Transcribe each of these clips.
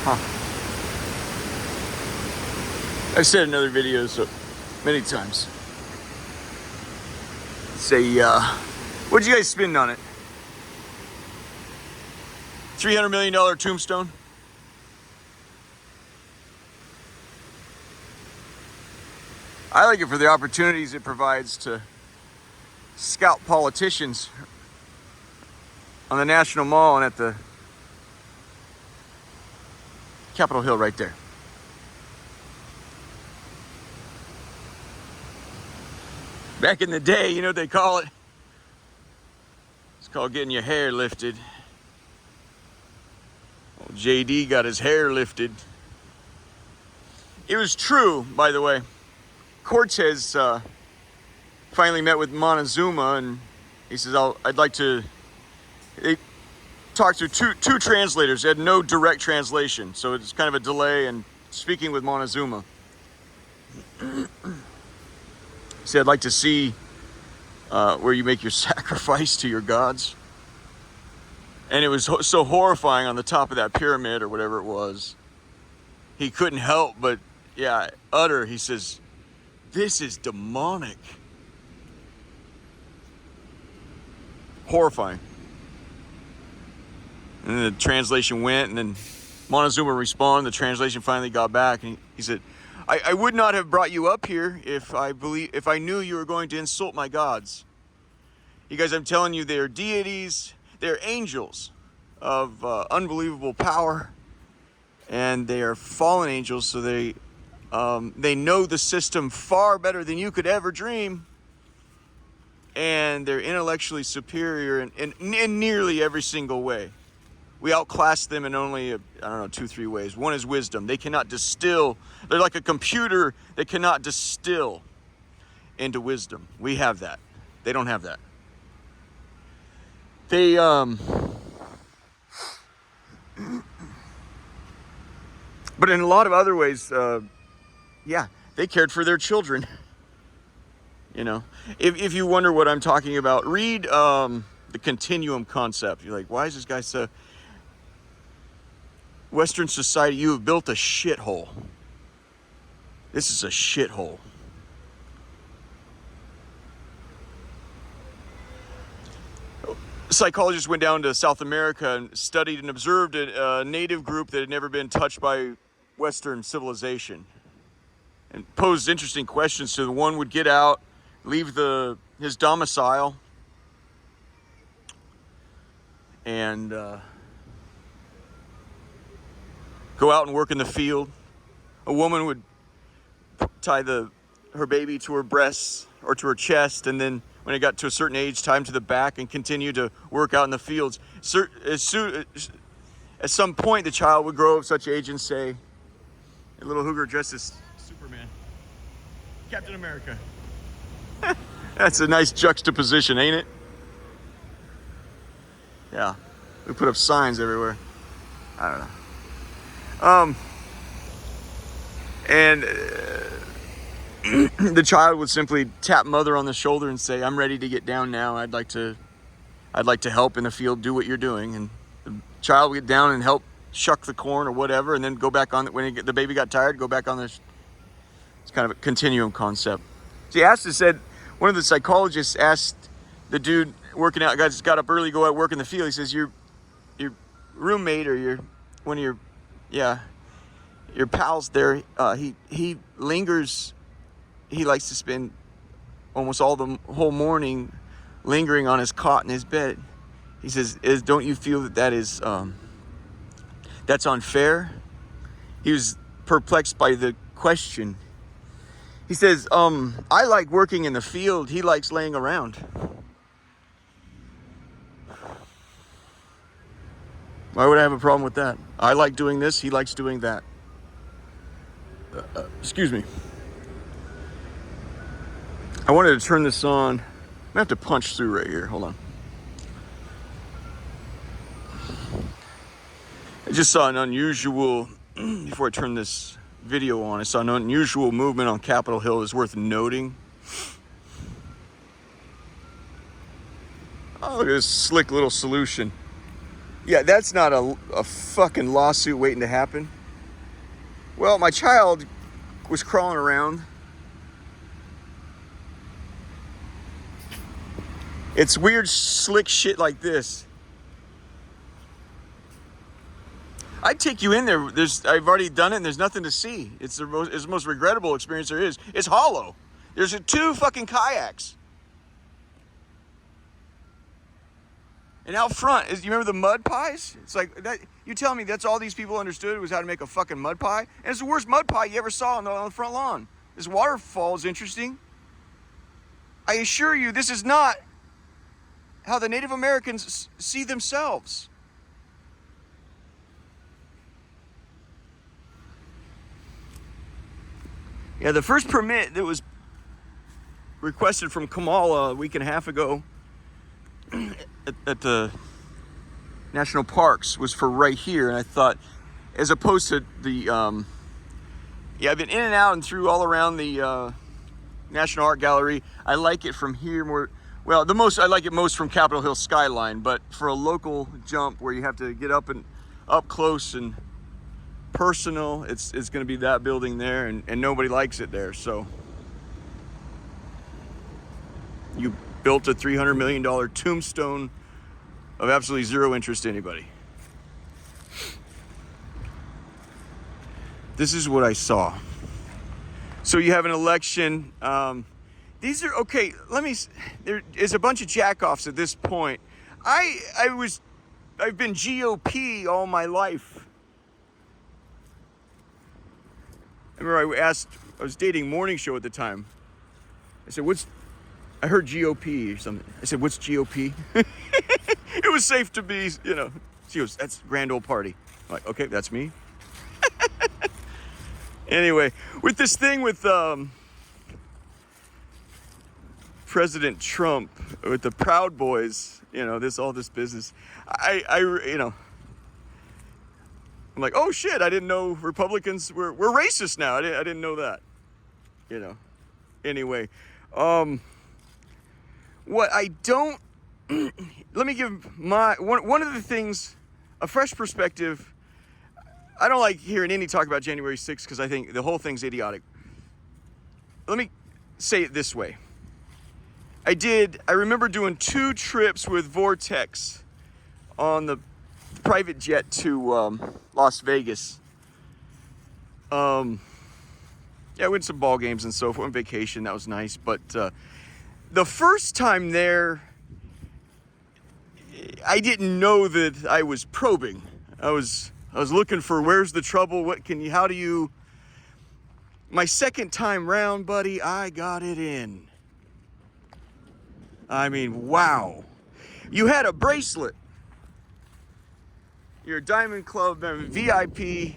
Huh. I've said in other videos so many times. Say, what'd you guys spend on it? $300 million tombstone? I like it for the opportunities it provides to scout politicians on the National Mall and at the Capitol Hill right there. Back in the day, you know what they call it? It's called getting your hair lifted. Old JD got his hair lifted. It was true, by the way. Cortez finally met with Montezuma, and he says, I'd like to... They talked to two translators. They had no direct translation, so it's kind of a delay in speaking with Montezuma. He said, I'd like to see where you make your sacrifice to your gods. And it was so horrifying on the top of that pyramid or whatever it was. He couldn't help but, utter, he says, this is demonic. Horrifying. And then the translation went, and then Montezuma responded. The translation finally got back, and he said, I would not have brought you up here if I knew you were going to insult my gods. You guys, I'm telling you, they're deities, they're angels of unbelievable power, and they are fallen angels, so they know the system far better than you could ever dream, and they're intellectually superior in nearly every single way. We outclass them in only, 2-3 ways. One is wisdom. They cannot distill. They're like a computer that cannot distill into wisdom. We have that. They don't have that. They, but in a lot of other ways, they cared for their children. You know, if you wonder what I'm talking about, read the continuum concept. You're like, why is this guy so... Western society, you have built a shithole. This is a shithole. Psychologists went down to South America and studied and observed a native group that had never been touched by Western civilization, and posed interesting questions. So the one would get out, leave his domicile, and go out and work in the field. A woman would tie her baby to her breasts or to her chest, and then when it got to a certain age, tie him to the back and continue to work out in the fields. At some point, the child would grow of such age and say, a little hooker dressed as Superman, Captain America. That's a nice juxtaposition, ain't it? Yeah, we put up signs everywhere. I don't know. And the child would simply tap mother on the shoulder and say, I'm ready to get down now. I'd like to help in the field, do what you're doing. And the child would get down and help shuck the corn or whatever, and then go back on, when the baby got tired, go back on this. It's kind of a continuum concept. So one of the psychologists asked the dude working out, guys got up early, go out work in the field. He says, your roommate or one of your pals there, he lingers. He likes to spend almost all the whole morning lingering on his cot in his bed. He says, don't you feel that is that's unfair? He was perplexed by the question. He says, I like working in the field. He likes laying around. Why would I have a problem with that? I like doing this. He likes doing that. Excuse me. I wanted to turn this on. I'm going to have to punch through right here. Hold on. I just saw an unusual, before I turn this video on, I saw an unusual movement on Capitol Hill that's worth noting. Oh, look at this slick little solution. Yeah, that's not a fucking lawsuit waiting to happen. Well, my child was crawling around. It's weird, slick shit like this. I'd take you in there. I've already done it, and there's nothing to see. It's the most regrettable experience there is. It's hollow. There's two fucking kayaks. And out front, you remember the mud pies? It's like that. You tell me that's all these people understood was how to make a fucking mud pie, and it's the worst mud pie you ever saw on the front lawn. This waterfall is interesting. I assure you, this is not how the Native Americans see themselves. Yeah, the first permit that was requested from Kamala a week and a half ago at the national parks was for right here, and I thought, as opposed to the I've been in and out and through all around the National Art Gallery. I like it from here more. Well, I like it most from Capitol Hill skyline, but for a local jump where you have to get up close and personal, it's going to be that building there, and nobody likes it there. So you built a $300 million tombstone of absolutely zero interest to anybody. This is what I saw. So you have an election. These are okay. There is a bunch of jackoffs at this point. I've been GOP all my life. I remember I was dating Morning Show at the time. I said, I heard GOP or something. I said, what's GOP? It was safe to be, she goes, that's Grand Old Party. I'm like, okay, that's me. Anyway, with this thing with President Trump, with the Proud Boys, all this business, I'm like, oh shit, I didn't know Republicans were racist now. I didn't know that. Anyway, what I don't, let me give one of the things, a fresh perspective. I don't like hearing any talk about January 6th because I think the whole thing's idiotic. Let me say it this way. I remember doing 2 trips with Vortex on the private jet to Las Vegas. I went to some ball games and so forth on vacation. That was nice. But the first time there, I didn't know that I was probing. I was looking for where's the trouble, my second time round, buddy, I got it in. I mean, wow. You had a bracelet. You're a Diamond Club VIP.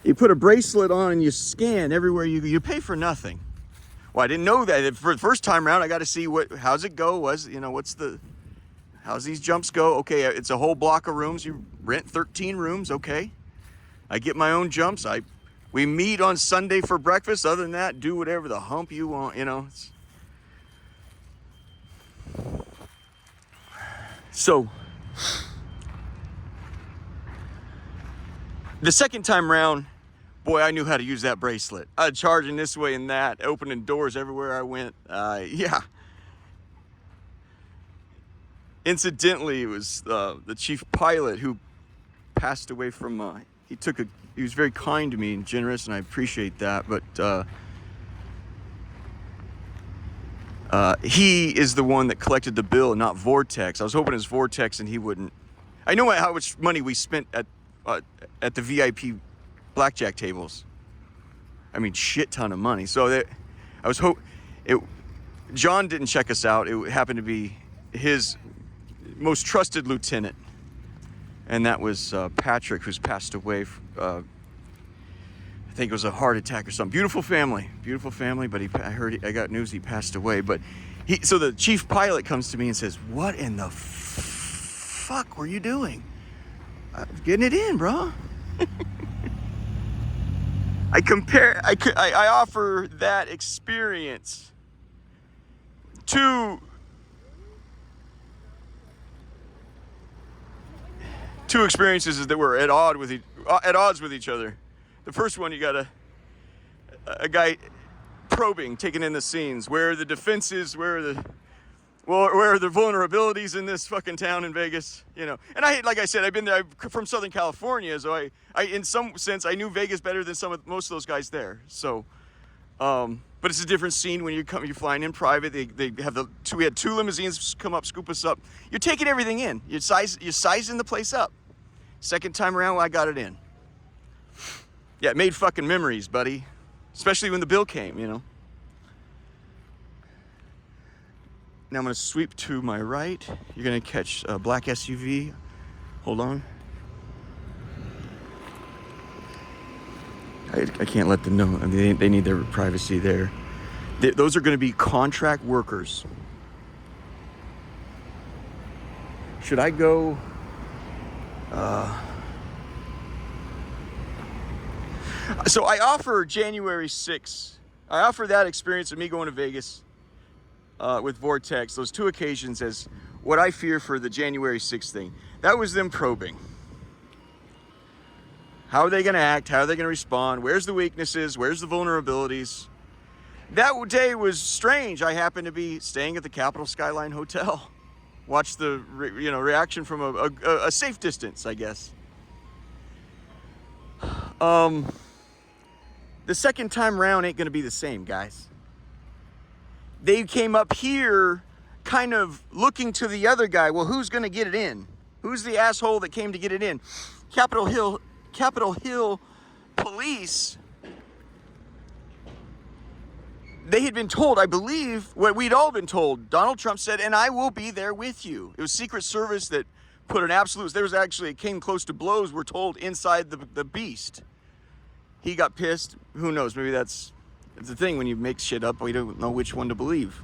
You put a bracelet on and you scan everywhere you go. You pay for nothing. Well, I didn't know that. For the first time round, I got to see how's it go? How's these jumps go? Okay, it's a whole block of rooms. You rent 13 rooms, okay. I get my own jumps. We meet on Sunday for breakfast. Other than that, do whatever the hump you want, So, the second time round, boy, I knew how to use that bracelet. Charging this way and that, opening doors everywhere I went. Yeah. Incidentally, it was the chief pilot who passed away from. He was very kind to me and generous, and I appreciate that. But he is the one that collected the bill, not Vortex. I was hoping it was Vortex, and he wouldn't. I know how much money we spent at the VIP blackjack tables. I mean, shit ton of money. So John didn't check us out. It happened to be his most trusted lieutenant, and that was Patrick, who's passed away. I think it was a heart attack or something. Beautiful family, but I got news he passed away. But so the chief pilot comes to me and says, "What in the fuck were you doing?" Getting it in, bro. I offer that experience to two experiences that were at odds with each other. The first one, you got a guy probing, taking in the scenes, where are the defenses, where are the vulnerabilities in this fucking town in Vegas, you know. And like I said, I've been there. I'm from Southern California, so I in some sense I knew Vegas better than most of those guys there. So, but it's a different scene when you're flying in private. We had two limousines come up, scoop us up. You're taking everything in. You're sizing the place up. Second time around, I got it in. Yeah, it made fucking memories, buddy. Especially when the bill came, you know. Now I'm going to sweep to my right. You're going to catch a black SUV. Hold on. I can't let them know. I mean, they need their privacy there. Those are going to be contract workers. Should I go? So I offer January 6th. I offer that experience of me going to Vegas with Vortex, those two occasions, as what I fear for the January 6th thing. That was them probing. How are they going to act? How are they going to respond? Where's the weaknesses? Where's the vulnerabilities? That day was strange. I happened to be staying at the Capitol Skyline Hotel. Watch the reaction from a safe distance, I guess. The second time round ain't going to be the same, guys. They came up here kind of looking to the other guy. Well, who's going to get it in? Who's the asshole that came to get it in? Capitol Hill police, they had been told, I believe, what we'd all been told. Donald Trump said, and I will be there with you. It was Secret Service that put an absolute, it came close to blows, we're told, inside the beast. He got pissed. Who knows? Maybe it's the thing when you make shit up, we don't know which one to believe.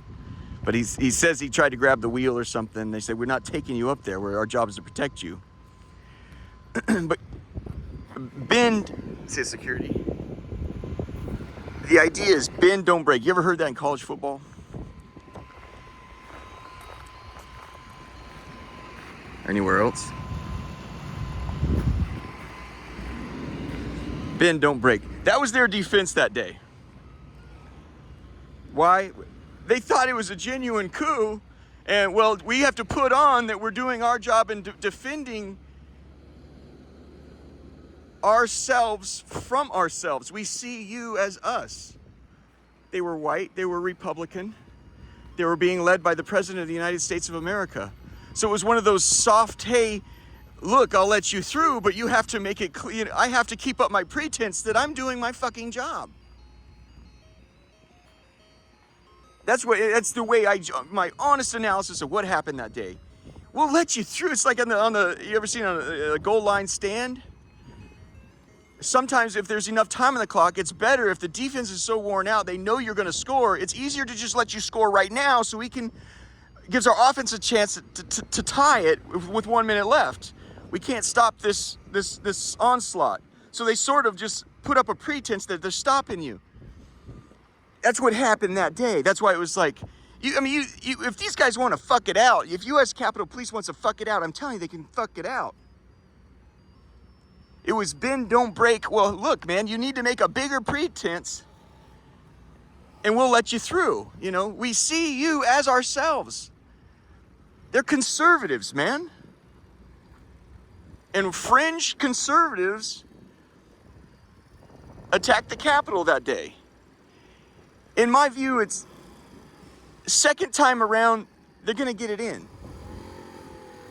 But he says he tried to grab the wheel or something. They said, we're not taking you up there, where our job is to protect you. But bend, says security. The idea is bend, don't break. You ever heard that in college football? Or anywhere else? Bend, don't break. That was their defense that day. Why? They thought it was a genuine coup, and well, we have to put on that we're doing our job in defending ourselves from ourselves. We see you as us. They were white, they were Republican, they were being led by the President of the United States of America. So it was one of those soft, hey, look, I'll let you through, but you have to make it clear. I have to keep up my pretense that I'm doing my fucking job. That's the way my honest analysis of what happened that day. We'll let you through. It's like you ever seen a goal line stand? Sometimes if there's enough time on the clock, it's better if the defense is so worn out, they know you're going to score. It's easier to just let you score right now so gives our offense a chance to tie it with 1 minute left. We can't stop this onslaught. So they sort of just put up a pretense that they're stopping you. That's what happened that day. That's why it was like, if these guys want to fuck it out, if U.S. Capitol Police wants to fuck it out, I'm telling you, they can fuck it out. It was bend, don't break. Well, look, man, you need to make a bigger pretense, and we'll let you through. You know, we see you as ourselves. They're conservatives, man. And fringe conservatives attacked the Capitol that day. In my view, it's second time around, they're going to get it in.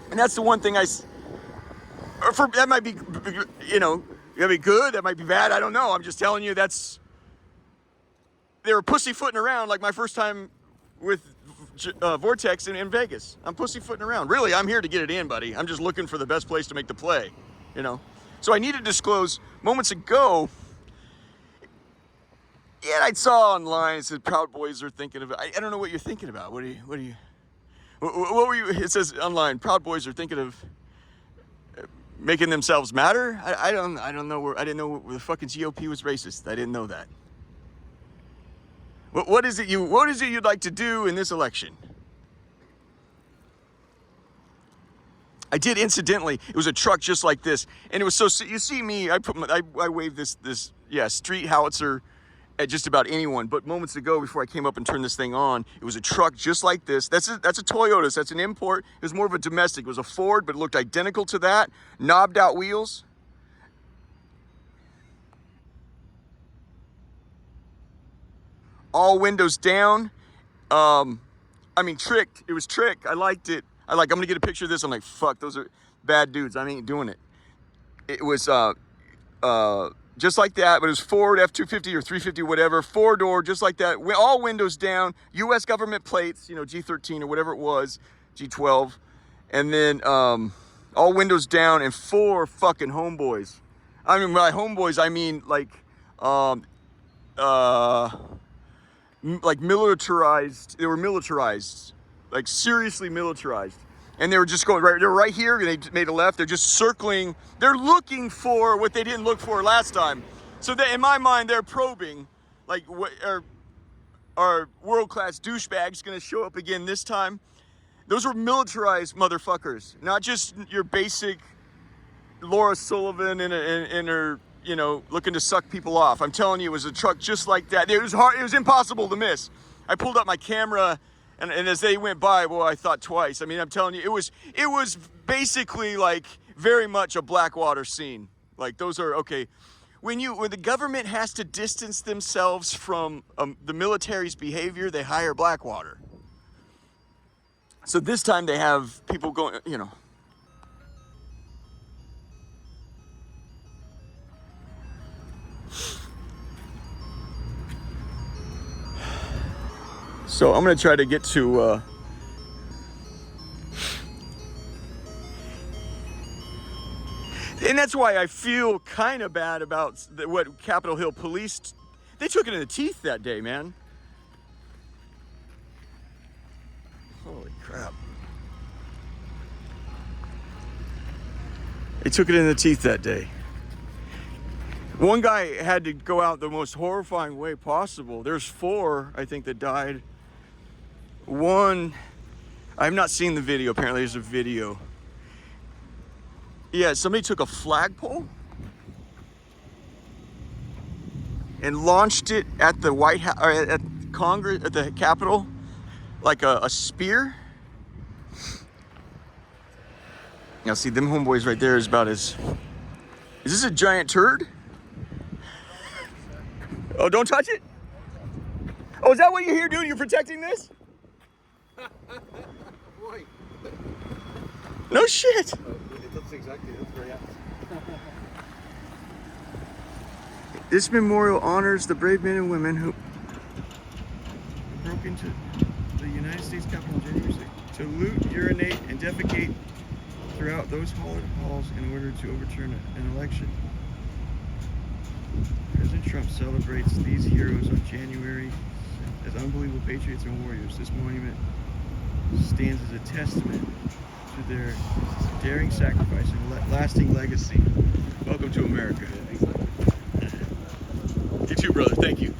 And that's the one thing that might be, that'd be good, that might be bad, I don't know. I'm just telling you they were pussyfooting around like my first time with Vortex in Vegas. I'm pussyfooting around. Really, I'm here to get it in, buddy. I'm just looking for the best place to make the play, So I need to disclose, moments ago, I saw online, it said Proud Boys are thinking of, I don't know what you're thinking about. What were you, it says online, Proud Boys are thinking of making themselves matter? I don't know I didn't know the fucking GOP was racist. I didn't know that. What is it you'd like to do in this election? I did incidentally. It was a truck just like this, and it was so. You see me? I waved this street howitzer at just about anyone. But moments ago, before I came up and turned this thing on, it was a truck just like this. That's a Toyota. So that's an import. It was more of a domestic. It was a Ford, but it looked identical to that. Knobbed out wheels. All windows down. I mean, tricked. It was tricked. I liked it. I'm gonna get a picture of this. I'm like, fuck, those are bad dudes. I ain't doing it. It was just like that, but it was Ford F-250 or 350, whatever, 4-door, just like that. All windows down, U.S. government plates, G13 or whatever it was, G12, and then all windows down, and 4 fucking homeboys. I mean, by homeboys, I mean like militarized. They were militarized. Like seriously militarized, and they were just going right. They're right here, and they made a left. They're just circling. They're looking for what they didn't look for last time. So they, in my mind, they're probing, like, what are world-class douchebags going to show up again this time? Those were militarized motherfuckers, not just your basic Laura Sullivan in her, looking to suck people off. I'm telling you, it was a truck just like that. It was hard. It was impossible to miss. I pulled up my camera. And as they went by, boy, I thought twice. I mean, I'm telling you, it was basically like very much a Blackwater scene. Like those are, okay, when the government has to distance themselves from the military's behavior, they hire Blackwater. So this time they have people going, So I'm going to try to get to, and that's why I feel kind of bad about what Capitol Hill police, they took it in the teeth that day, man. Holy crap. They took it in the teeth that day. One guy had to go out the most horrifying way possible. There's 4, I think, that died. One, I've not seen the video. Apparently there's a video. Yeah, somebody took a flagpole and launched it at the White House, or at Congress, at the Capitol, like a spear. Now see, them homeboys right there is about as, is this a giant turd? Oh, don't touch it? Oh, is that what you're here doing? You're protecting this? No shit. It looks exactly, that's very apt. This memorial honors the brave men and women who broke into the United States Capitol on January 6th to loot, urinate, and defecate throughout those halls in order to overturn an election. President Trump celebrates these heroes on January as unbelievable patriots and warriors. This monument stands as a testament to their daring sacrifice and lasting legacy. Welcome to America. You too, brother. Thank you.